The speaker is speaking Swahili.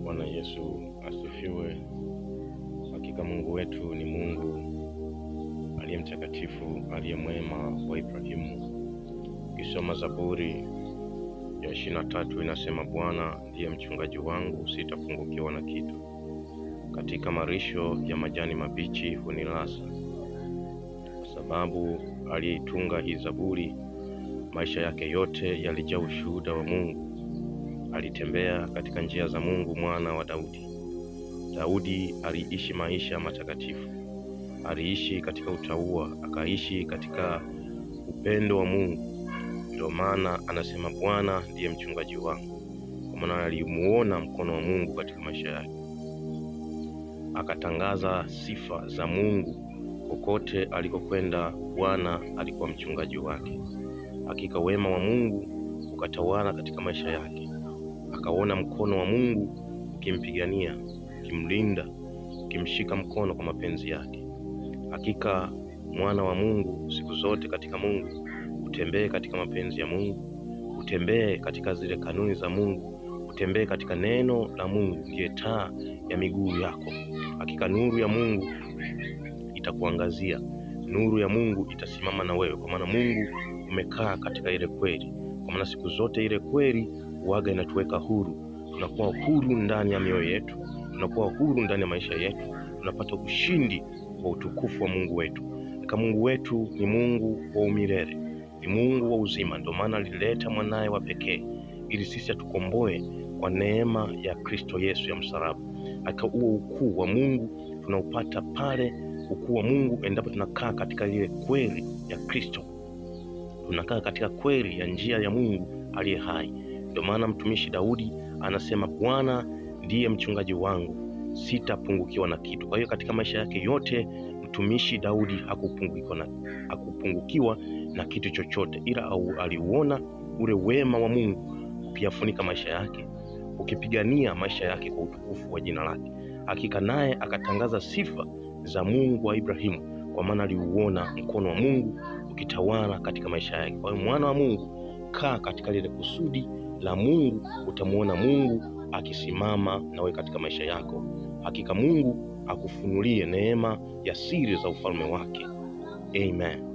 Bwana Yesu asifiwe. Hakika Mungu wetu ni Mungu aliye mtakatifu, aliye mwema wa Ibrahimu. Ukisoma Zaburi ya 23 inasema, Bwana ndiye mchungaji wangu, sitapungukiwa na kitu. Katika marisho ya majani mabichi hunilasa. Kwa sababu aliyeitunga hii Zaburi, maisha yake yote yalijaa ushuhuda wa Mungu. Alitembea katika njia za Mungu mwana wa Daudi. Daudi aliishi maisha matakatifu. Aliishi katika utauwa, akaishi katika upendo wa Mungu. Ndio maana anasema Bwana ndiye mchungaji wangu, kwa maana alimuona mkono wa Mungu katika maisha yake. Akatangaza sifa za Mungu kokote alikokwenda. Bwana alikuwa mchungaji wake. Hakika wema wa Mungu ukatawala katika maisha yake. Akaona mkono wa Mungu ukimpigania, ukimlinda, ukimshika mkono kwa mapenzi yake. Hakika mwana wa Mungu siku zote katika Mungu, utembee katika mapenzi ya Mungu, utembee katika zile kanuni za Mungu, utembee katika neno la Mungu, ndiye taa ya miguu yako. Hakika nuru ya Mungu itakuangazia, nuru ya Mungu itasimama na wewe, kwa maana Mungu umekaa katika ile kweli. Kwa maana siku zote ile kweli huaga inatuweka huru. Tunakuwa huru ndani ya mioyo yetu, tunakuwa huru ndani ya maisha yetu, tunapata ushindi wa utukufu wa Mungu wetu. Kama Mungu wetu ni Mungu wa umilele, ni Mungu wa uzima. Ndio maana alileta mwanaye wa pekee ili sisi atukomboe kwa neema ya Kristo Yesu ya msalaba. Hakika huo ukuu wa Mungu tunaupata pale, ukuu wa Mungu endapo tunakaa katika ile kweli ya Kristo, tunakaa katika kweli ya njia ya Mungu aliye hai. Ndio maana mtumishi Daudi anasema, Bwana ndiye mchungaji wangu, sitapungukiwa na kitu. Kwa hiyo katika maisha yake yote mtumishi Daudi hakupungukiwa na kitu chochote, ila aliuona ule wema wa Mungu ukiyafunika maisha yake, ukipigania maisha yake kwa utukufu wa jina lake. Hakika naye akatangaza sifa za Mungu wa Ibrahimu, kwa maana aliuona mkono wa Mungu ukitawala katika maisha yake. Kwa hiyo mwana wa Mungu, kaa katika lile kusudi la Mungu, utamuona Mungu akisimama nawe katika maisha yako. Hakika Mungu akufunulie neema ya siri za ufalme wake. Amen.